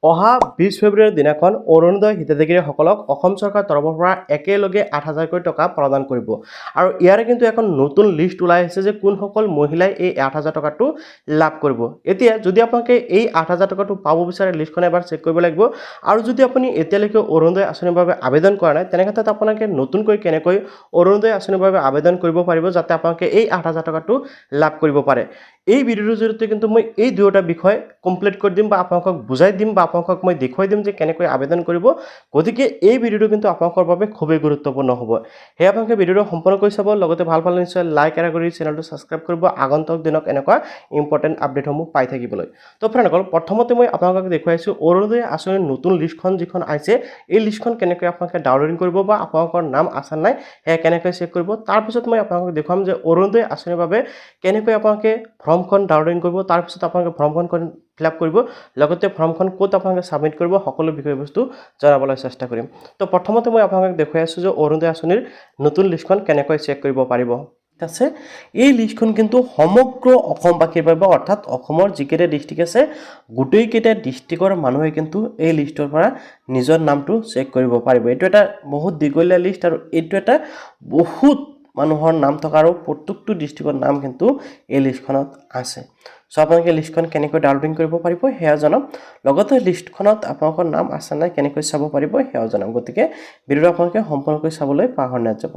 অহা 20 ফেব্ৰুৱাৰীৰ দিনাখন অৰুণোদয় হিতাধিকাৰীসকলক অসম চৰকাৰৰ তৰফৰ পৰা একেলগে 8,000কৈ টকা প্ৰদান কৰিব আৰু ইয়াৰে কিন্তু এখন নতুন লিষ্ট ওলাই আহিছে যে কোনসকল মহিলাই এই 8,000 টকাটো লাভ কৰিব। এতিয়া যদি আপোনালোকে এই 8,000 টকাটো পাব বিচাৰে লিষ্টখন এবাৰ চেক কৰিব লাগিব আৰু যদি আপুনি এতিয়ালৈকে অৰুণোদয় আঁচনিৰ বাবে আবেদন কৰা নাই তেনে ক্ষেত্ৰত আপোনালোকে নতুনকৈ কেনেকৈ অৰুণোদয় আঁচনিৰ বাবে আবেদন কৰিব পাৰিব যাতে আপোনালোকে এই 8,000 টকাটো লাভ কৰিব পাৰে। এই ভিডিঅ'ৰ জৰিয়তে কিন্তু মই এই দুয়োটা বিষয় কমপ্লিট কৰি দিম বা আপোনালোকক বুজাই দিম বা আপোনালোকক মই দেখুৱাই দিম যে কেনেকৈ আবেদন কৰিব। গতিকে এই ভিডিঅ'টো কিন্তু আপোনালোকৰ বাবে খুবেই গুৰুত্বপূৰ্ণ হ'ব। সেয়া আপোনালোকে ভিডিঅ'টো সম্পূৰ্ণ কৰি চাব, লগতে ভাল পালে নিশ্চয় লাইক আৰু কৰি চেনেলটো ছাবস্ক্ৰাইব কৰিব আগন্তুক দিনক এনেকুৱা ইম্পৰ্টেণ্ট আপডেটসমূহ পাই থাকিবলৈ। তো ফ্ৰেণ্ডসকল, প্ৰথমতে মই আপোনালোকক দেখুৱাইছোঁ অৰুণোদয় আঁচনিৰ নতুন লিষ্টখন যিখন আহিছে এই লিষ্টখন কেনেকৈ আপোনালোকে ডাউনলোডিং কৰিব বা আপোনালোকৰ নাম আছে নাই সেয়া কেনেকৈ চেক কৰিব। তাৰপিছত মই আপোনালোকক দেখুৱাম যে অৰুণোদয় আঁচনিৰ বাবে কেনেকৈ আপোনালোকে ফৰ্মখন ডাউনলোডিং কৰিব, তাৰপিছত আপোনালোকে ফৰ্মখন ফিল আপ কৰিব, লগতে ফৰ্মখন ক'ত আপোনালোকে ছাবমিট কৰিব সকলো বিষয়বস্তু জনাবলৈ চেষ্টা কৰিম। তো প্ৰথমতে মই আপোনালোকক দেখুৱাই আছোঁ যে অৰুণোদয় আঁচনিৰ নতুন লিষ্টখন কেনেকৈ চেক কৰিব পাৰিব। ঠিক আছে, এই লিষ্টখন কিন্তু সমগ্ৰ অসমবাসীৰ বাবে অৰ্থাৎ অসমৰ যিকেইটা ডিষ্ট্ৰিক্ট আছে গোটেইকেইটা ডিষ্ট্ৰিক্টৰ মানুহে কিন্তু এই লিষ্টৰ পৰা নিজৰ নামটো চেক কৰিব পাৰিব। এইটো এটা বহুত দীঘলীয়া লিষ্ট আৰু এইটো এটা বহুত মানুহৰ নাম থকা আৰু প্ৰত্যেকটো ডিষ্ট্ৰিক্টৰ নাম কিন্তু এই লিষ্টখনত আছে। সো আপোনালোকে লিষ্টখন কেনেকৈ ডাউনলোডিং কৰিব পাৰিব সেয়া জনাম, লগতে লিষ্টখনত আপোনালোকৰ নাম আছে নাই কেনেকৈ চাব পাৰিব সেয়াও জনাম। গতিকে ভিডিঅ'টো আপোনালোকে সম্পূৰ্ণকৈ চাবলৈ পাহৰি নাযাব।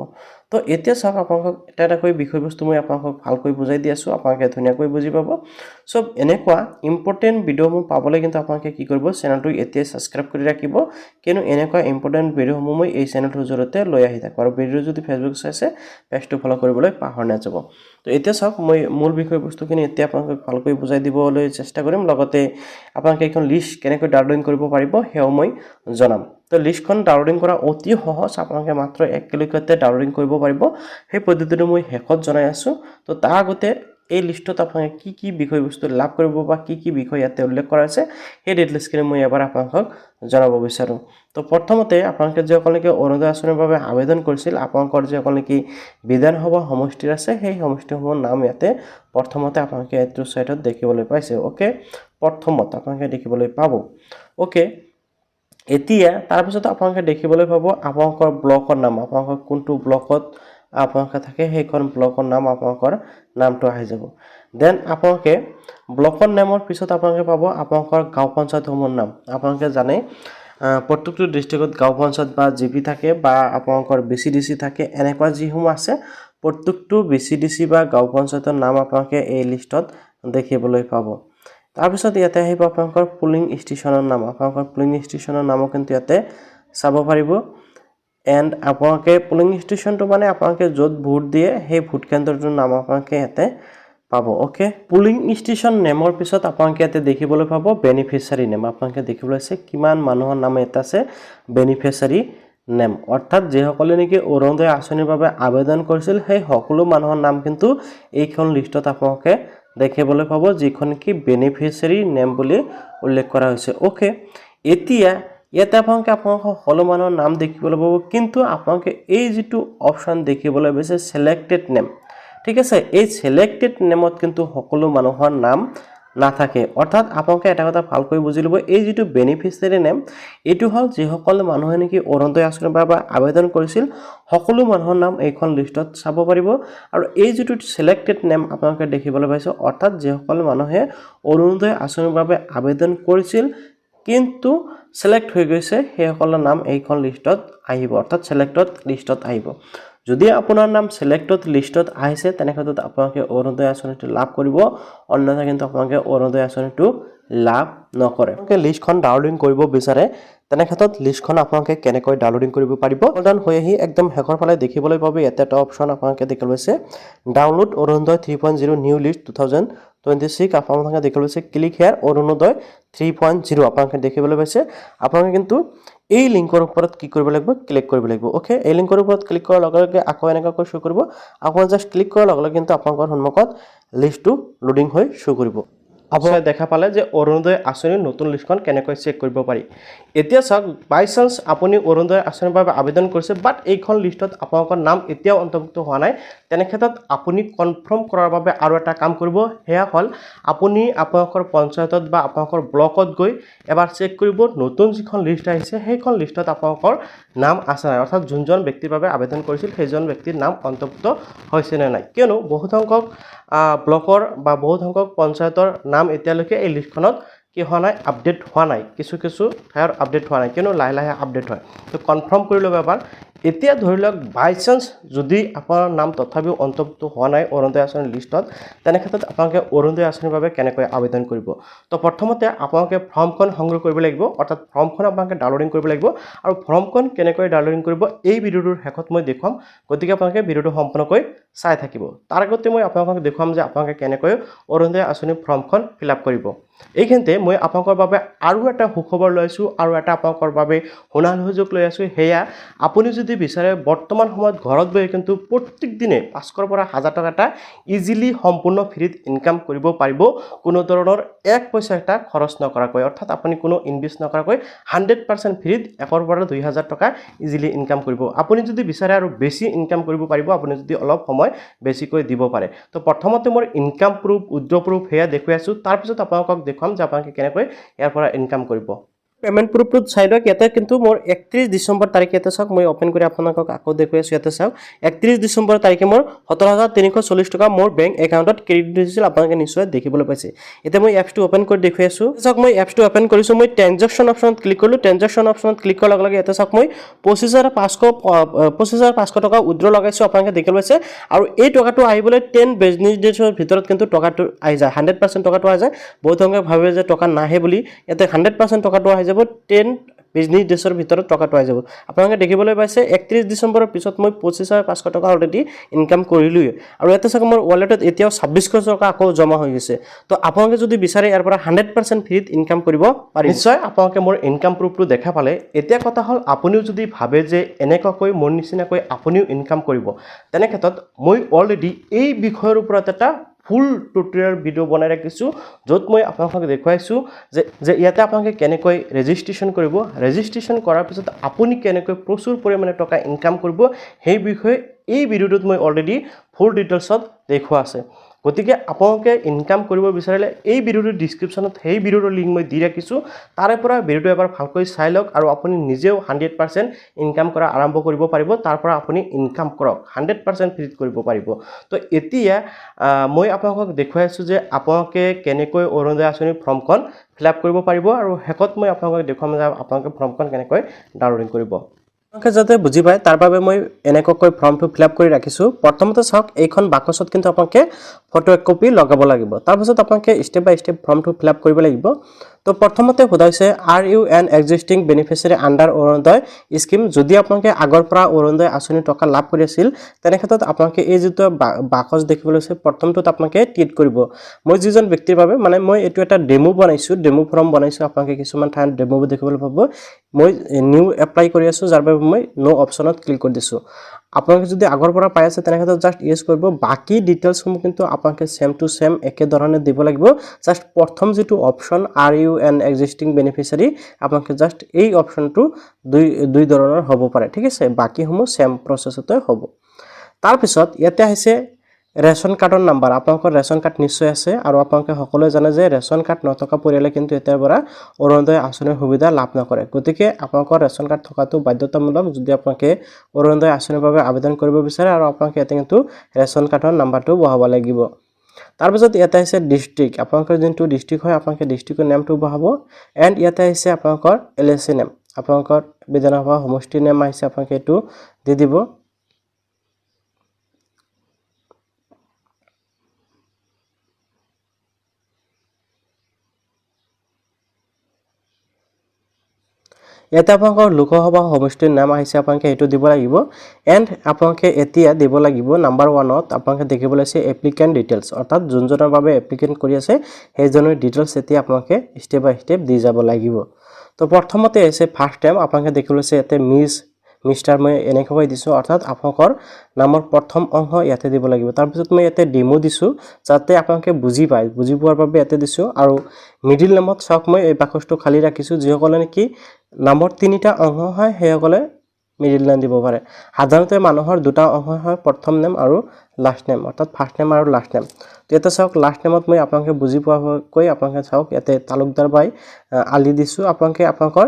তো এতিয়া চাওক, আপোনালোকক এটা এটাকৈ বিষয়বস্তু মই আপোনালোকক ভালকৈ বুজাই দি আছোঁ, আপোনালোকে ধুনীয়াকৈ বুজি পাব। সব এনেকুৱা ইম্পৰ্টেণ্ট ভিডিঅ'সমূহ পাবলৈ কিন্তু আপোনালোকে কি কৰিব, চেনেলটো এতিয়াই ছাবস্ক্ৰাইব কৰি ৰাখিব, কিয়নো এনেকুৱা ইম্পৰ্টেণ্ট ভিডিঅ'সমূহ মই এই চেনেলটোৰ জৰিয়তে লৈ আহি থাকোঁ। আৰু ভিডিঅ' যদি ফেচবুক চাইছে পেজটো ফ'ল' কৰিবলৈ পাহৰি নাযাব। তো এতিয়া চাওক, মই মূল বিষয়বস্তুখিনি এতিয়া আপোনালোকক ভালকৈ বুজাই দিবলৈ চেষ্টা কৰিম, লগতে আপোনালোকে এইখন লিষ্ট কেনেকৈ ডাউনলোডিং কৰিব পাৰিব সেয়াও মই জনাম। তো লিষ্টখন ডাউনলোডিং কৰা অতি সহজ, আপোনালোকে মাত্ৰ 1 ক্লিকতে ডাউনলোডিং কৰিব পাৰিব। সেই পদ্ধতিটো মই শেষত জনাই আছোঁ। তো তাৰ আগতে এই লিষ্টত আপোনালোকে কি কি বিষয়বস্তু লাভ কৰিব বা কি কি বিষয় ইয়াতে উল্লেখ কৰা আছে সেই ডিটেইলছখিনি মই এবাৰ আপোনালোকক জনাব বিচাৰোঁ। তো প্ৰথমতে আপোনালোকে যিসকলে অৰুণোদয় আঁচনিৰ বাবে আবেদন কৰিছিল, আপোনালোকৰ যিসকলে বিধানসভা সমষ্টিৰ আছে সেই সমষ্টিসমূহৰ নাম ইয়াতে প্ৰথমতে আপোনালোকে এইটো ছাইটত দেখিবলৈ পাইছে। অ'কে, প্ৰথমত আপোনালোকে দেখিবলৈ পাব। অ'কে, এতিয়া তাৰপিছত আপোনালোকে দেখিবলৈ পাব আপোনালোকৰ ব্লকৰ নাম, আপোনালোকৰ কোনটো ব্লকত আপোনালোকে থাকে সেইখন ব্লকৰ নাম, আপোনালোকৰ নামটো আহি যাব। দেন আপোনালোকে ব্লকৰ নামৰ পিছত আপোনালোকে পাব আপোনালোকৰ গাঁও পঞ্চায়তসমূহৰ নাম। আপোনালোকে জানে প্ৰত্যেকটো ডিষ্ট্ৰিক্টত গাঁও পঞ্চায়ত বা জিপি থাকে বা আপোনালোকৰ BCDC থাকে, এনেকুৱা যিসমূহ আছে প্ৰত্যেকটো BCDC বা গাঁও পঞ্চায়তৰ নাম আপোনালোকে এই লিষ্টত দেখিবলৈ পাব। তাৰপিছত ইয়াতে আহিব আপোনালোকৰ পুলিং ষ্টেচনৰ নাম, আপোনালোকৰ পুলিং ষ্টেচনৰ নামো কিন্তু ইয়াতে চাব পাৰিব। এণ্ড আপোনালোকে পুলিং ষ্টেচনটো মানে আপোনালোকে য'ত ভোট দিয়ে সেই ভোট কেন্দ্ৰটোৰ নাম আপোনালোকে ইয়াতে পাব। অ'কে, পুলিং ষ্টেচন নেমৰ পিছত আপোনালোকে ইয়াতে দেখিবলৈ পাব বেনিফিচিয়াৰী নেম। আপোনালোকে দেখিবলৈ আছে কিমান মানুহৰ নাম ইয়াত আছে বেনিফিচিয়াৰী নেম, অৰ্থাৎ যিসকলে নেকি অৰুণোদয় আঁচনিৰ বাবে আবেদন কৰিছিল সেই সকলো মানুহৰ নাম কিন্তু এইখন লিষ্টত আপোনালোকে দেখিবলৈ পাব, যিখন কি বেনিফিচিয়াৰী নেম বুলি উল্লেখ কৰা হৈছে। অ'কে, এতিয়া ইয়াতে আপোনালোকে সকলো মানুহৰ নাম দেখিবলৈ পাব, কিন্তু আপোনালোকে এই যিটো অপশ্যন দেখিবলৈ পাইছে ছিলেক্টেড নেম, ঠিক আছে, এই ছিলেক্টেড নেমত কিন্তু সকলো মানুহৰ নাম নাথাকে। অৰ্থাৎ আপোনালোকে এটা কথা ভালকৈ বুজি ল'ব, এই যিটো বেনিফিচিয়াৰী নেম এইটো হ'ল যিসকল মানুহে নেকি অৰুণোদয় আঁচনিৰ বাবে আবেদন কৰিছিল সকলো মানুহৰ নাম এইখন লিষ্টত চাব পাৰিব। আৰু এই যিটো ছিলেক্টেড নেম আপোনালোকে দেখিবলৈ পাইছে, অৰ্থাৎ যিসকল মানুহে অৰুণোদয় আঁচনিৰ বাবে আবেদন কৰিছিল কিন্তু ছিলেক্ট হৈ গৈছে সেইসকলৰ নাম এইখন লিষ্টত আহিব, অৰ্থাৎ ছিলেক্টেড লিষ্টত আহিব। যদি আপোনাৰ নাম ছিলেক্টেড লিষ্টত আহিছে তেনেক্ষেত্ৰত আপোনালোকে অৰুণোদয় আঁচনিটো লাভ কৰিব, অন্যথা কিন্তু আপোনালোকে অৰুণোদয় আঁচনিটো লাভ নকৰে। আপোনালোকে লিষ্টখন ডাউনলোডিং কৰিব বিচাৰে তেনেক্ষেত্ৰত লিষ্টখন আপোনালোকে কেনেকৈ ডাউনলোডিং কৰিব পাৰিব, ডাউনলোড হৈ আহি একদম শেষৰ ফালে দেখিবলৈ পাব ইয়াতে এটা অপশ্যন আপোনালোকে দেখিবলৈ পাইছে ডাউনলোড অৰুণোদয় 3.0 নিউ লিষ্ট 2026। আপোনালোকে দেখিবলৈ পাইছে ক্লিক হেয়াৰ অৰুণোদয় 3.0 আপোনালোকে দেখিবলৈ পাইছে। আপোনালোকে কিন্তু এই লিংকৰ ওপৰত কি কৰিব লাগিব, ক্লিক কৰিব লাগিব। অ'কে, এই লিংকৰ ওপৰত ক্লিক কৰাৰ লগে লগে আকৌ এনেকৈ শ্ব' কৰিব। আপোনালোকে জাষ্ট ক্লিক কৰাৰ লগে লগে কিন্তু আপোনালোকৰ সন্মুখত লিষ্টটো লোডিং হৈ শ্ব' কৰিব। আপোনালোকে দেখা পালে যে অৰুণোদয় আঁচনিৰ নতুন লিষ্টখন কেনেকৈ চেক কৰিব পাৰি এতিয়া চাওক বাই চান্স আপুনি অৰুণোদয় আঁচনিৰ বাবে আবেদন কৰিছে বাট এইখন লিষ্টত আপোনালোকৰ নাম এতিয়াও অন্তৰ্ভুক্ত হোৱা নাই তেনে ক্ষেত্ৰত আপুনি কনফাৰ্ম কৰাৰ বাবে আৰু এটা কাম কৰিব সেয়া হ'ল আপুনি আপোনালোকৰ পঞ্চায়তত বা আপোনালোকৰ ব্লকত গৈ এবাৰ চেক কৰিব নতুন যিখন লিষ্ট আহিছে সেইখন লিষ্টত আপোনালোকৰ নাম আছে নাই অৰ্থাৎ যোনজন ব্যক্তিৰ বাবে আবেদন কৰিছিল সেইজন ব্যক্তিৰ নাম অন্তৰ্ভুক্ত হৈছে নে নাই কিয়নো বহুত সংখ্যক ব্লকৰ বা বহুত সংখ্যক পঞ্চায়তৰ নাম এতিয়ালৈকে এই লিষ্টখনত কি হোৱা নাই আপডেট হোৱা নাই কিছু ঠাইৰ আপডেট হোৱা নাই কিয়নো লাহে লাহে আপডেট হয় তো কনফাৰ্ম কৰি ল'ব এবাৰ এতিয়া ধৰি লওক বাই চান্স যদি আপোনাৰ নাম তথাপিও অন্তৰ্ভুক্ত হোৱা নাই অৰুণোদয় আঁচনিৰ লিষ্টত তেনে ক্ষেত্ৰত আপোনালোকে অৰুণোদয় আঁচনিৰ বাবে কেনেকৈ আবেদন কৰিব তো প্ৰথমতে আপোনালোকে ফৰ্মখন সংগ্ৰহ কৰিব লাগিব অৰ্থাৎ ফৰ্মখন আপোনালোকে ডাউনলোডিং কৰিব লাগিব আৰু ফৰ্মখন কেনেকৈ ডাউনলোডিং কৰিব এই ভিডিঅ'টোৰ শেষত মই দেখুৱাম গতিকে আপোনালোকে ভিডিঅ'টো সম্পূৰ্ণকৈ চাই থাকিব তাৰ আগতে মই আপোনালোকক দেখুৱাম যে আপোনালোকে কেনেকৈ অৰুণোদয় আঁচনিৰ ফৰ্মখন ফিল আপ কৰিব এইখিনিতে মই আপোনালোকৰ বাবে আৰু এটা সুখবৰ লৈ আছোঁ আৰু এটা আপোনালোকৰ বাবে সুনাল সুযোগ লৈ আছোঁ সেয়া আপুনি যদি বিচাৰে বৰ্তমান সময়ত ঘৰত বহি কিন্তু প্ৰত্যেক দিনে 500 পৰা 1000 টকা এটা ইজিলি সম্পূৰ্ণ ফ্ৰীত ইনকাম কৰিব পাৰিব কোনো ধৰণৰ এক পইচা এটা খৰচ নকৰাকৈ অৰ্থাৎ আপুনি কোনো ইনভেষ্ট নকৰাকৈ 100% ফ্ৰীত 1 পৰা 2000 টকা ইজিলি ইনকাম কৰিব আপুনি যদি বিচাৰে আৰু বেছি ইনকাম কৰিব পাৰিব আপুনি যদি অলপ সময় বেছিকৈ দিব পাৰে তো প্ৰথমতে মোৰ ইনকাম প্ৰুফ উইথড্ৰ প্ৰুফ সেয়া দেখুৱাই আছোঁ তাৰ পিছত আপোনালোকক দেখুৱাম যে আপোনালোকে কেনেকৈ ইয়াৰ পৰা ইনকাম কৰিব পেমেন্ট প্ৰুফটোত চাই লওক ইয়াতে কিন্তু মোৰ 31 ডিচেম্বৰ তাৰিখে ইয়াতে চাওক মই ওপেন কৰি আপোনালোকক আকৌ দেখুৱাই আছোঁ ইয়াতে চাওক 31 ডিচেম্বৰ তাৰিখে মোৰ 17340 টকা মোৰ বেংক একাউণ্টত ক্ৰেডিট হৈছিল আপোনালোকে নিশ্চয় দেখিবলৈ পাইছে এতিয়া মই এপছটো ওপেন কৰি দেখুৱাই আছোঁ চাওক মই এপছটো ওপেন কৰিছোঁ মই ট্ৰানজেকশ্যন অপশ্যনত ক্লিক কৰিলোঁ ট্ৰানজেকশ্যন অপশ্যনত ক্লিক কৰাৰ লগে লগে ইয়াতে চাওক মই 25500 টকা উইথড্ৰ লগাইছোঁ আপোনালোকে দেখিবলৈ পাইছে আৰু এই টকাটো আহিবলৈ 10 বিজনেছ ডেজৰ ভিতৰত কিন্তু টকাটো আহি যায় 100% টকাটো আহি যায় বহুত সংখ্যক ভাবে যে টকা নাহে বুলি ইয়াতে 100% টকাটো আহি যায় 10 বিজনেছ ডেজৰ ভিতৰত টকাটো আহি যাব আপোনালোকে দেখিবলৈ পাইছে 31 ডিচেম্বৰৰ পিছত মই 25500 টকা অলৰেডি ইনকাম কৰিলোই আৰু ইয়াতে চাওক মোৰ ওয়ালেটত এতিয়াও 2600 টকা আকৌ জমা হৈ গৈছে তো আপোনালোকে যদি বিচাৰে ইয়াৰ পৰা 100% ফ্ৰীত ইনকাম কৰিব পাৰে নিশ্চয় আপোনালোকে মোৰ ইনকাম প্ৰুফটো দেখা পালে এতিয়া কথা হ'ল আপুনিও যদি ভাবে যে এনেকৈ মোৰ নিচিনাকৈ আপুনিও ইনকাম কৰিব তেনে ক্ষেত্ৰত মই অলৰেডি এই বিষয়ৰ ওপৰত এটা ফুল টিউটোৰিয়েল ভিডিও বনাই ৰাখিছোঁ য'ত মই আপোনালোকক দেখুৱাইছোঁ যে ইয়াতে আপোনালোকে কেনেকৈ ৰেজিষ্ট্ৰেশ্যন কৰিব ৰেজিষ্ট্ৰেশ্যন কৰাৰ পিছত আপুনি কেনেকৈ প্ৰচুৰ পৰিমাণে টকা ইনকাম কৰিব সেই বিষয়ে এই ভিডিঅ'টোত মই অলৰেডি ফুল ডিটেইলছত দেখুওৱা আছে গতিকে আপোনালোকে ইনকাম কৰিব বিচাৰিলে এই ভিডিঅ'টোৰ ডেসক্ৰিপশ্যনত সেই ভিডিঅ'ৰ লিংক মই দি ৰাখিছোঁ তাৰে পৰা ভিডিঅ'টো এবাৰ ভালকৈ চাই লওক আৰু আপুনি নিজেও 100% ইনকাম কৰা আৰম্ভ কৰিব পাৰিব তাৰ পৰা আপুনি ইনকাম কৰক 100% ফ্ৰীত কৰিব পাৰিব তো এতিয়া মই আপোনালোকক দেখুৱাই আছোঁ যে আপোনালোকে কেনেকৈ অৰুণোদয় আঁচনিৰ ফৰ্মখন ফিল আপ কৰিব পাৰিব আৰু শেষত মই আপোনালোকক দেখুৱাম যে আপোনালোকে ফৰ্মখন কেনেকৈ ডাউনলোডিং কৰিব আপোনালোকে যাতে বুজি পায় তাৰ বাবে মই এনেকৈ ফৰ্মটো ফিল আপ কৰি ৰাখিছোঁ প্ৰথমতে চাওক এইখন বাকচত কিন্তু আপোনালোকে ফটো এক কপি লগাব লাগিব তাৰপিছত আপোনালোকে ষ্টেপ বাই ষ্টেপ ফৰ্মটো ফিল আপ কৰিব লাগিব তো প্ৰথমতে সোধা হৈছে are you an existing beneficiary under Orunodoi scheme যদি আপোনালোকে আগৰ পৰা অৰুণোদয় আঁচনি টকা লাভ কৰি আছিল তেনে ক্ষেত্ৰত আপোনালোকে এই যিটো বাকচ দেখিবলৈ আছে প্ৰথমটোত আপোনালোকে টিক কৰিব মই যিজন ব্যক্তিৰ বাবে মানে মই এইটো এটা ডেমো বনাইছোঁ ডেমো ফৰ্ম বনাইছোঁ আপোনালোকে কিছুমান ঠাইত ডেমো দেখিবলৈ পাব মই নিউ এপ্লাই কৰি আছোঁ যাৰ বাবে মই নো অপশ্যনত ক্লিক কৰি দিছোঁ আপোনালোকে যদি আগৰ পৰা পাই আছে তেনে ক্ষেত্ৰত জাস্ট ইউজ কৰিব বাকি ডিটেইলছসমূহ কিন্তু আপোনালোকে সেম টু সেম একে ধৰণে দিব লাগিব জাস্ট প্ৰথম যেটো option are you an existing beneficiary আপোনালোকে জাস্ট এই অপশ্যনটো দুই ধৰণৰ হ'ব পাৰে ঠিক আছে বাকিসমূহ সেম প্ৰসেছতে হ'ব তাৰ পিছত ইয়াতে আহিছে ৰেশন কাৰ্ডৰ নাম্বাৰ আপোনালোকৰ ৰেশন কাৰ্ড নিশ্চয় আছে আৰু আপোনালোকে সকলোৱে জানে যে ৰেশন কাৰ্ড নথকা পৰিয়ালে কিন্তু এতিয়াৰ পৰা অৰুণোদয় আঁচনিৰ সুবিধা লাভ নকৰে গতিকে আপোনালোকৰ ৰেশন কাৰ্ড থকাটো বাধ্যতামূলক যদি আপোনালোকে অৰুণোদয় আঁচনিৰ বাবে আবেদন কৰিব বিচাৰে আৰু আপোনালোকে ইয়াতে কিন্তু ৰেশন কাৰ্ডৰ নাম্বাৰটো বহাব লাগিব তাৰপিছত ইয়াতে আছে ডিস্ট্ৰিক্ট আপোনালোকৰ যোনটো ডিস্ট্ৰিক্ট হয় আপোনালোকে ডিস্ট্ৰিক্টৰ নামটো বহাব এণ্ড ইয়াতে আছে আপোনালোকৰ এলএচি নেম আপোনালোকৰ বিধানসভা সমষ্টিৰ নাম আহিছে আপোনালোকে এইটো দি দিব ইয়াতে আপোনালোকৰ লোকসভা সমষ্টিৰ নাম আহিছে আপোনালোকে এইটো দিব লাগিব এণ্ড আপোনালোকে এতিয়া দিব লাগিব নাম্বাৰ 1ত আপোনালোকে দেখিবলৈ আছে এপ্লিকেণ্ট ডিটেইলছ অৰ্থাৎ যোনজনৰ বাবে এপ্লিকেণ্ট কৰি আছে সেইজনৰ ডিটেইলছ এতিয়া আপোনালোকে ষ্টেপ বাই ষ্টেপ দি যাব লাগিব তো প্ৰথমতে আছে ফাৰ্ষ্ট টাইম আপোনালোকে দেখিবলৈ আছে ইয়াতে মিষ্টাৰ মই এনেকৈ দিছোঁ, অৰ্থাৎ আপোনালোকৰ নামৰ প্ৰথম অংশ ইয়াতে দিব লাগিব। তাৰপিছত মই ইয়াতে ডেমো দিছোঁ যাতে আপোনালোকে বুজি পায়, বুজি পোৱাৰ বাবে ইয়াতে দিছোঁ। আৰু মিডিল নেমত চাওক মই এই বাকচটো খালী ৰাখিছোঁ, যিসকলে নেকি নামৰ 3টা অংশ হয় সেইসকলে মিডিল নেম দিব পাৰে। সাধাৰণতে মানুহৰ 2টা অংশ হয়, প্ৰথম নেম আৰু লাষ্ট নেম, অৰ্থাৎ ফাৰ্ষ্ট নেম আৰু লাষ্ট নেম। তো ইয়াতে চাওক লাষ্ট নেমত মই আপোনালোকে বুজি পোৱাকৈ আপোনালোকে চাওক ইয়াতে তালুকদাৰ বাই আলি দিছোঁ। আপোনালোকে আপোনালোকৰ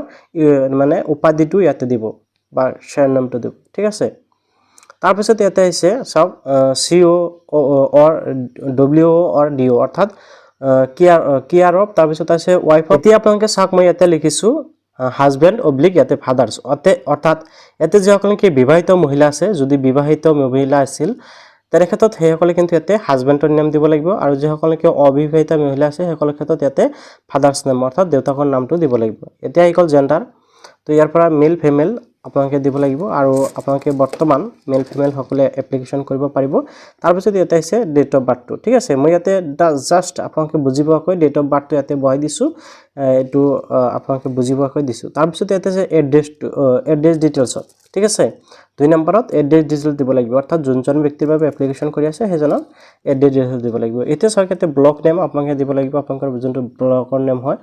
মানে উপাধিটো ইয়াতে দিব বা শ্বেয়াৰ নামটো দিব, ঠিক আছে। তাৰপিছত ইয়াতে আহিছে চাওক CO অৰ WO অৰ DO, অৰ্থাৎ কেয়াৰ অফ, তাৰপিছত আছে ৱাইফ। এতিয়া আপোনালোকে চাওক মই ইয়াতে লিখিছোঁ হাজবেণ্ড অব্লিক ইয়াতে ফাদাৰ্ছ, অৰ্থাৎ ইয়াতে যিসকলে কি বিবাহিত মহিলা আছে, যদি বিবাহিত মহিলা আছিল তেনে ক্ষেত্ৰত সেইসকলে কিন্তু ইয়াতে হাজবেণ্ডৰ নাম দিব লাগিব। আৰু যিসকলে কি অবিবাহিত মহিলা আছে সেইসকলৰ ক্ষেত্ৰত ইয়াতে ফাদাৰ্ছ নেম, অৰ্থাৎ দেউতাকৰ নামটো দিব লাগিব। এতিয়া আহি গ'ল জেণ্ডাৰ, তো ইয়াৰ পৰা মেল ফিমেল আপোনালোকে দিব লাগিব। আৰু আপোনালোকে বৰ্তমান মেল ফিমেল সকলে এপ্লিকেশ্যন কৰিব পাৰিব। তাৰপিছত ইয়াতে আহিছে ডেট অফ বাৰ্থটো, ঠিক আছে। মই ইয়াতে জাষ্ট আপোনালোকে বুজি পোৱাকৈ ডেট অফ বাৰ্থটো ইয়াতে বহাই দিছোঁ, এইটো আপোনালোকে বুজি পোৱাকৈ দিছোঁ। তাৰপিছত ইয়াতে আছে এড্ৰেছ ডিটেইলছত, ঠিক আছে। 2 নম্বৰত এড্ৰেছ ডিটেইলছ দিব লাগিব, অৰ্থাৎ যোনজন ব্যক্তিৰ বাবে এপ্লিকেশ্যন কৰি আছে সেইজনৰ এড্ৰেছ ডিটেইলছ দিব লাগিব। এতিয়া চাওক ইয়াতে ব্লক নেম আপোনালোকে দিব লাগিব, আপোনালোকৰ যোনটো ব্লকৰ নেম হয়।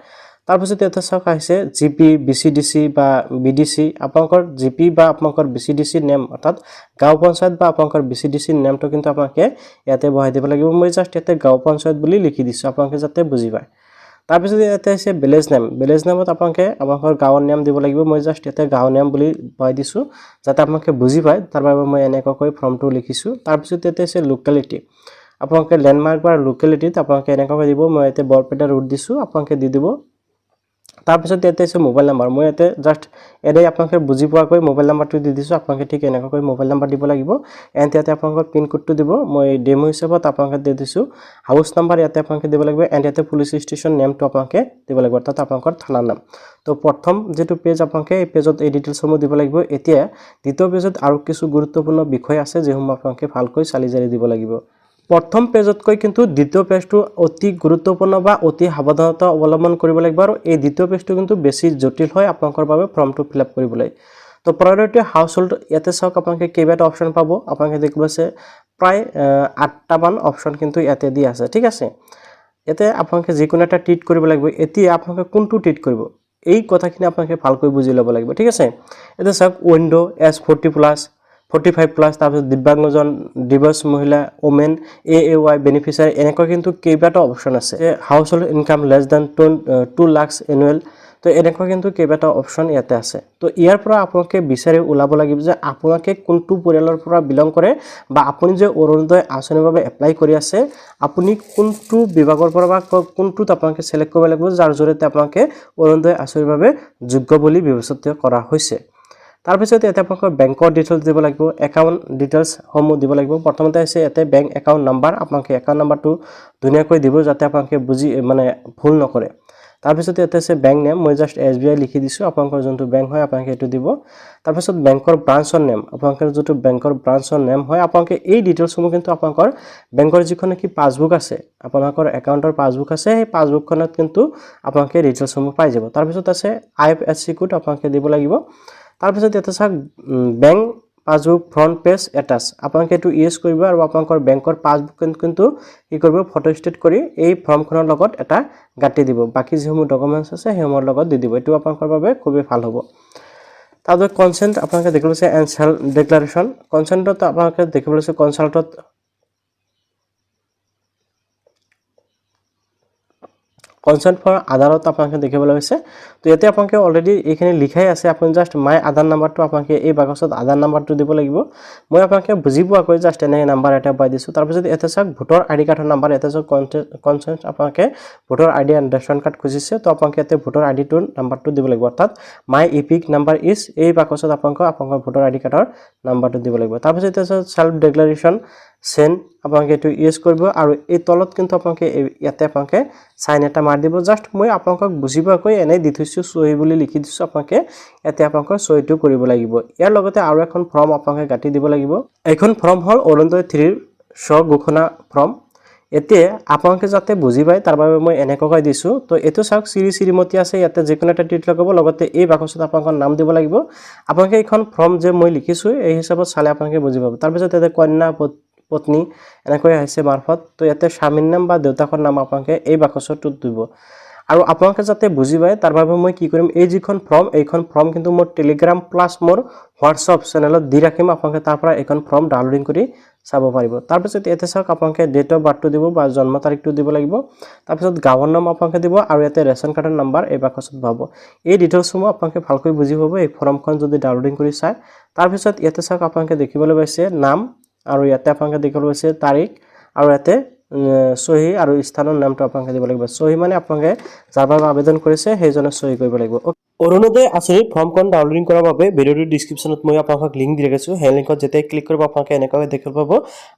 তাৰপিছত ইয়াতে চাওক আহিছে GP, BCDC বা BDC, আপোনালোকৰ GP বা আপোনালোকৰ BCDC নেম, অৰ্থাৎ গাঁও পঞ্চায়ত বা আপোনালোকৰ BCDC নেমটো কিন্তু আপোনালোকে ইয়াতে বহাই দিব লাগিব। মই জাষ্ট ইয়াতে গাঁও পঞ্চায়ত বুলি লিখি দিছোঁ, আপোনালোকে যাতে বুজি পায়। তাৰপিছত ইয়াতে আছে ভিলেজ নেম, ভিলেজ নেমত আপোনালোকে আপোনালোকৰ গাঁৱৰ নাম দিব লাগিব। মই জাষ্ট ইয়াতে গাঁও নাম বুলি বহাই দিছোঁ যাতে আপোনালোকে বুজি পায়, তাৰ বাবে মই এনেকুৱাকৈ ফৰ্মটো লিখিছোঁ। তাৰপিছত ইয়াতে আছে লোকেলিটি, আপোনালোকে লেণ্ডমাৰ্ক বা লোকেলিটিত আপোনালোকে এনেকুৱাকৈ দিব। মই ইয়াতে বৰপেটা ৰোড দিছোঁ, আপোনালোকে দি দিব। তাৰপিছত ইয়াতে আছে মোবাইল নাম্বাৰ, মই ইয়াতে জাষ্ট এনেই আপোনালোকে বুজি পোৱাকৈ মোবাইল নাম্বাৰটো দি দিছোঁ, আপোনালোকে ঠিক এনেকুৱাকৈ মোবাইল নাম্বাৰ দিব লাগিব। এণ্ড ইয়াতে আপোনালোকৰ পিনক'ডটো দিব, মই ডেমো হিচাপত আপোনালোকে দি দিছোঁ। হাউচ নাম্বাৰ ইয়াতে আপোনালোকে দিব লাগিব। এণ্ড ইয়াতে পুলিচ ষ্টেচন নেমটো আপোনালোকে দিব লাগিব, অৰ্থাৎ আপোনালোকৰ থানাৰ নাম। তো প্ৰথম যিটো পেজ আপোনালোকে এই পেজত এই ডিটেইলছসমূহ দিব লাগিব। এতিয়া দ্বিতীয় পেজত আৰু কিছু গুৰুত্বপূৰ্ণ বিষয় আছে যিসমূহ আপোনালোকে ভালকৈ চালি জাৰি দিব লাগিব। প্ৰথম পেজতকৈ কিন্তু দ্বিতীয় পেজটো অতি গুৰুত্বপূৰ্ণ বা অতি সাৱধানতা অৱলম্বন কৰিব লাগিব। আৰু এই দ্বিতীয় পেজটো কিন্তু বেছি জটিল হয় আপোনালোকৰ বাবে ফৰ্মটো ফিল আপ কৰিবলৈ। তো প্ৰায়ৰিটি হাউচ হোল্ড ইয়াতে চাওক আপোনালোকে কেইবাটা অপশ্যন পাব, আপোনালোকে দেখিব আছে প্ৰায় 8টামান অপশ্যন কিন্তু ইয়াতে দি আছে, ঠিক আছে। ইয়াতে আপোনালোকে যিকোনো এটা ট্ৰিট কৰিব লাগিব। এতিয়া আপোনালোকে কোনটো ট্ৰিট কৰিব এই কথাখিনি আপোনালোকে ভালকৈ বুজি ল'ব লাগিব, ঠিক আছে। এতিয়া চাওক উইণ্ড' S40+, 45+, তাৰপিছত দিব্যাংগজন, ডিভৰ্চ মহিলা, ওমেন, AAY বেনিফিচিয়াৰী, এনেকুৱা কিন্তু কেইবাটাও অপশ্যন আছে। Household income less than 2 lakh annual, তো এনেকুৱা কিন্তু কেইবাটাও অপশ্যন ইয়াতে আছে। তো ইয়াৰ পৰা আপোনালোকে বিচাৰি ওলাব লাগিব যে আপোনালোকে কোনটো পৰিয়ালৰ পৰা বিলং কৰে, বা আপুনি যে অৰুণোদয় আঁচনিৰ বাবে এপ্লাই কৰি আছে আপুনি কোনটো বিভাগৰ পৰা বা কোনটোত আপোনালোকে চিলেক্ট কৰিব লাগিব, যাৰ জৰিয়তে আপোনালোকে অৰুণোদয় আঁচনিৰ বাবে যোগ্য বুলি বিবেচিত কৰা হৈছে। তাৰপিছত ইয়াতে আপোনালোকৰ বেংকৰ ডিটেইলছ দিব লাগিব, একাউণ্ট ডিটেইলছসমূহ দিব লাগিব। প্ৰথমতে আছে ইয়াতে বেংক একাউণ্ট নাম্বাৰ, আপোনালোকে একাউণ্ট নাম্বাৰটো ধুনীয়াকৈ দিব যাতে আপোনালোকে বুজি ভুল নকৰে। তাৰপিছত ইয়াতে আছে বেংক নেম, মই জাষ্ট SBI লিখি দিছোঁ, আপোনালোকৰ যোনটো বেংক হয় আপোনালোকে এইটো দিব। তাৰপিছত বেংকৰ ব্ৰাঞ্চৰ নেম, আপোনালোকৰ যোনটো বেংকৰ ব্ৰাঞ্চৰ নেম হয় আপোনালোকে এই ডিটেইলছসমূহ কিন্তু আপোনালোকৰ বেংকৰ যিখন নেকি পাছবুক আছে, আপোনালোকৰ একাউণ্টৰ পাছবুক আছে, সেই পাছবুকখনত কিন্তু আপোনালোকে ডিটেইলছসমূহ পাই যাব। তাৰপিছত আছে IFSC কোড আপোনালোকে দিব লাগিব। তাৰপিছত ইয়াতে চাওক bank passbook front page attach, আপোনালোকে এইটো ইউজ কৰিব। আৰু আপোনালোকৰ বেংকৰ পাছবুক কিন্তু কি কৰিব, ফটো ষ্টেট কৰি এই ফৰ্মখনৰ লগত এটা গাঁঠি দিব, বাকী যিসমূহ ডকুমেণ্টছ আছে সেইসমূহৰ লগত দি দিব। এইটো আপোনালোকৰ বাবে খুবেই ভাল হ'ব। তাৰপিছত কনচেণ্ট আপোনালোকে দেখিব লৈছে এণ্ড চেল্ফ ডিক্লাৰেশ্যন, কনচেণ্টত আপোনালোকে দেখিব লৈছে কনচাল্টত কনচেণ্ট ফৰ আধাৰত আপোনালোকে দেখিবলৈ হৈছে। তো ইয়াতে আপোনালোকে অলৰেডি এইখিনি লিখাই আছে, আপুনি জাষ্ট মাই আধাৰ নাম্বাৰটো আপোনালোকে এই বাকচত আধাৰ নাম্বাৰটো দিব লাগিব। মই আপোনালোকে বুজি পোৱাকৈ জাষ্ট এনেকৈ নাম্বাৰ এটা পাই দিছোঁ। তাৰপিছত ইয়াতে চাওক ভোটৰ ID কাৰ্ডৰ নাম্বাৰ, ইয়াতে চাওক কনচেণ্ট আপোনালোকে ভোটৰ ID এণ্ড ৰেচন কাৰ্ড খুজিছে, তো আপোনালোকে ইয়াতে ভোটৰ IDটোৰ নাম্বাৰটো দিব লাগিব, অৰ্থাৎ মাই ইপিক নাম্বাৰ ইজ এই বাকচত আপোনালোকৰ ভোটৰ ID কাৰ্ডৰ নাম্বাৰটো দিব লাগিব। তাৰপিছত এতিয়া চাওক চেল্ফ ডিক্লাৰেশ্যন চেণ্ড, আপোনালোকে এইটো ইউজ কৰিব। আৰু এই তলত কিন্তু আপোনালোকে ইয়াতে আপোনালোকে চাইন এটা মাৰি দিব। জাষ্ট মই আপোনালোকক বুজি পোৱাকৈ এনেই দি থৈছোঁ, চহী বুলি লিখি দিছোঁ, আপোনালোকে ইয়াতে আপোনালোকৰ চহীটো কৰিব লাগিব। ইয়াৰ লগতে আৰু এখন ফৰ্ম আপোনালোকে গাঁঠি দিব লাগিব। এইখন ফৰ্ম হ'ল অৰুণোদয় 3ৰ স্ব ঘোষণা ফৰ্ম। এতিয়া আপোনালোকে যাতে বুজি পায় তাৰ বাবে মই এনেকৈ দিছোঁ তো এইটো চাওক শ্ৰীমতী আছে ইয়াতে যিকোনো এটা টিক লগাব লগতে এই বাকচত আপোনালোকৰ নাম দিব লাগিব আপোনালোকে এইখন ফৰ্ম যে মই লিখিছোঁ এই হিচাপত চালে আপোনালোকে বুজি পাব তাৰপিছত ইয়াতে কন্যা পত্নী এনেকৈ আহিছে মাৰফত তো ইয়াতে স্বামীৰ নাম বা দেউতাকৰ নাম আপোনালোকে এই বাকচটোত দিব আৰু আপোনালোকে যাতে বুজি পায় তাৰ বাবে মই কি কৰিম এই যিখন ফৰ্ম এইখন ফৰ্ম কিন্তু মোৰ টেলিগ্ৰাম প্লাছ মোৰ হোৱাটছআপ চেনেলত দি ৰাখিম আপোনালোকে তাৰ পৰা এইখন ফৰ্ম ডাউনলোডিং কৰি চাব পাৰিব তাৰপিছত ইয়াতে চাওক আপোনালোকে ডেট অফ বাৰ্থটো দিব বা জন্ম তাৰিখটো দিব লাগিব তাৰপিছত গাঁৱৰ নাম আপোনালোকে দিব আৰু ইয়াতে ৰেচন কাৰ্ডৰ নাম্বাৰ এই বাকচত পাব এই ডিটেইলছসমূহ আপোনালোকে ভালকৈ বুজি পাব এই ফৰ্মখন যদি ডাউনলোডিং কৰি চায় তাৰপিছত ইয়াতে চাওক আপোনালোকে দেখিবলৈ পাইছে নাম আৰু ইয়াতে আপোনালোকে দেখিবলৈ পাইছে তাৰিখ আৰু ইয়াতে সহি আৰু স্থানৰ নামটো আপোনালোকে দিব লাগিব সহি মানে আপোনালোকে যাৰ বাবে আবেদন কৰিছে সেইজনে সহি কৰিব লাগিব অৰুণোদয় আঁচনিৰ ফৰ্মখন ডাউনলোডিং কৰাৰ বাবে ভিডিঅ'টোৰ ডিছক্ৰিপশ্যনত মই আপোনালোকক লিংক দি ৰাখিছোঁ সেই লিংকত যেতিয়া ক্লিক কৰিব আপোনালোকে এনেকৈ দেখিবলৈ পাব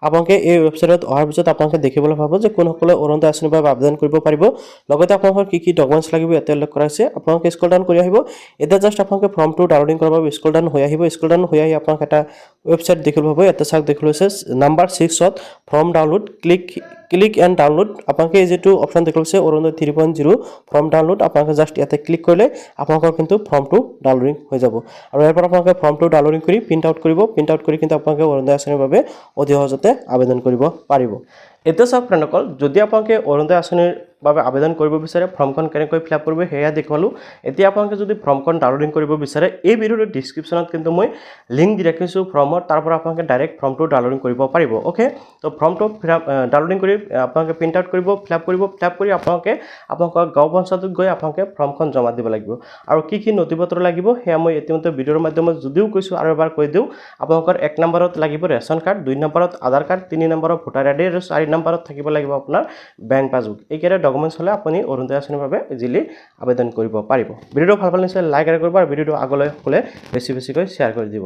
আপোনালোকে এই ৱেবছাইটত অহাৰ পিছত আপোনালোকে দেখিবলৈ পাব যে কোনসকলে অৰুণোদয় আঁচনিৰ বাবে আবেদন কৰিব পাৰিব লগতে আপোনালোকৰ কি ডকুমেণ্টছ লাগিব ইয়াতে উল্লেখ কৰা হৈছে আপোনালোকে স্ক্ৰল ডাউন কৰি আহিব এতিয়া জাষ্ট আপোনালোকে ফৰ্মটো ডাউনলোডিং কৰাৰ বাবে স্ক্ৰল ডাউন হৈ আহিব স্ক্ৰল ডাউন হৈ আহি আপোনালোকে এটা ৱেবছাইট দেখিবলৈ পাব ইয়াতে চাওক দেখিবলৈ হৈছে নাম্বাৰ 6ত form download click and download আপোনালোকে এই যেটো অপশ্যন দেখিছে অৰুণোদয় 3.0 ফৰ্ম ডাউনলোড আপোনালোকে জাষ্ট ইয়াতে ক্লিক কৰিলে আপোনালোকৰ কিন্তু ফৰ্মটো ডাউনলোডিং হৈ যাব আৰু ইয়াৰ পৰা আপোনালোকে ফৰ্মটো ডাউনলোডিং কৰি প্ৰিণ্ট আউট কৰি কিন্তু আপোনালোকে অৰুণোদয় আঁচনিৰ বাবে অতি সহজতে আবেদন কৰিব পাৰিব এতিয়া চাওক ফ্ৰেণ্ডসকল যদি আপোনালোকে অৰুণোদয় আঁচনিৰ বাবে আবেদন কৰিব বিচাৰে ফৰ্মখন কেনেকৈ ফিল আপ কৰিব সেয়া দেখুৱালোঁ এতিয়া আপোনালোকে যদি ফৰ্মখন ডাউনলোডিং কৰিব বিচাৰে এই ভিডিঅ'টোৰ ডিছক্ৰিপশ্যনত কিন্তু মই লিংক দি ৰাখিছোঁ ফৰ্মৰ তাৰ পৰা আপোনালোকে ডাইৰেক্ট ফৰ্মটো ডাউনলোডিং কৰিব পাৰিব অ'কে তো ফৰ্মটো ডাউনলোডিং কৰি আপোনালোকে প্ৰিণ্ট আউট কৰিব ফিল আপ কৰি আপোনালোকে আপোনালোকৰ গাঁও পঞ্চায়তত গৈ আপোনালোকে ফৰ্মখন জমা দিব লাগিব আৰু কি নথিপত্ৰ লাগিব সেয়া মই ইতিমধ্যে ভিডিঅ'ৰ মাধ্যমত যদিও কৈছোঁ আৰু এবাৰ কৈ দিওঁ আপোনালোকৰ 1 নম্বৰত লাগিব ৰেচন কাৰ্ড 2 নম্বৰত আধাৰ কাৰ্ড 3 নম্বৰত ভোটাৰ আইডি আৰু 4 নম্বৰত থাকিব লাগিব আপোনাৰ বেংক পাছবুক এইকেইটা ডকুমেণ্টছ হ'লে আপুনি অৰুণোদয় আঁচনিৰ বাবে ইজিলি আবেদন কৰিব পাৰিব ভিডিঅ'টো ভাল নিশ্চয় লাইক কৰিব আৰু ভিডিঅ'টো আগলৈ হ'লে বেছিকৈ শ্বেয়াৰ কৰি দিব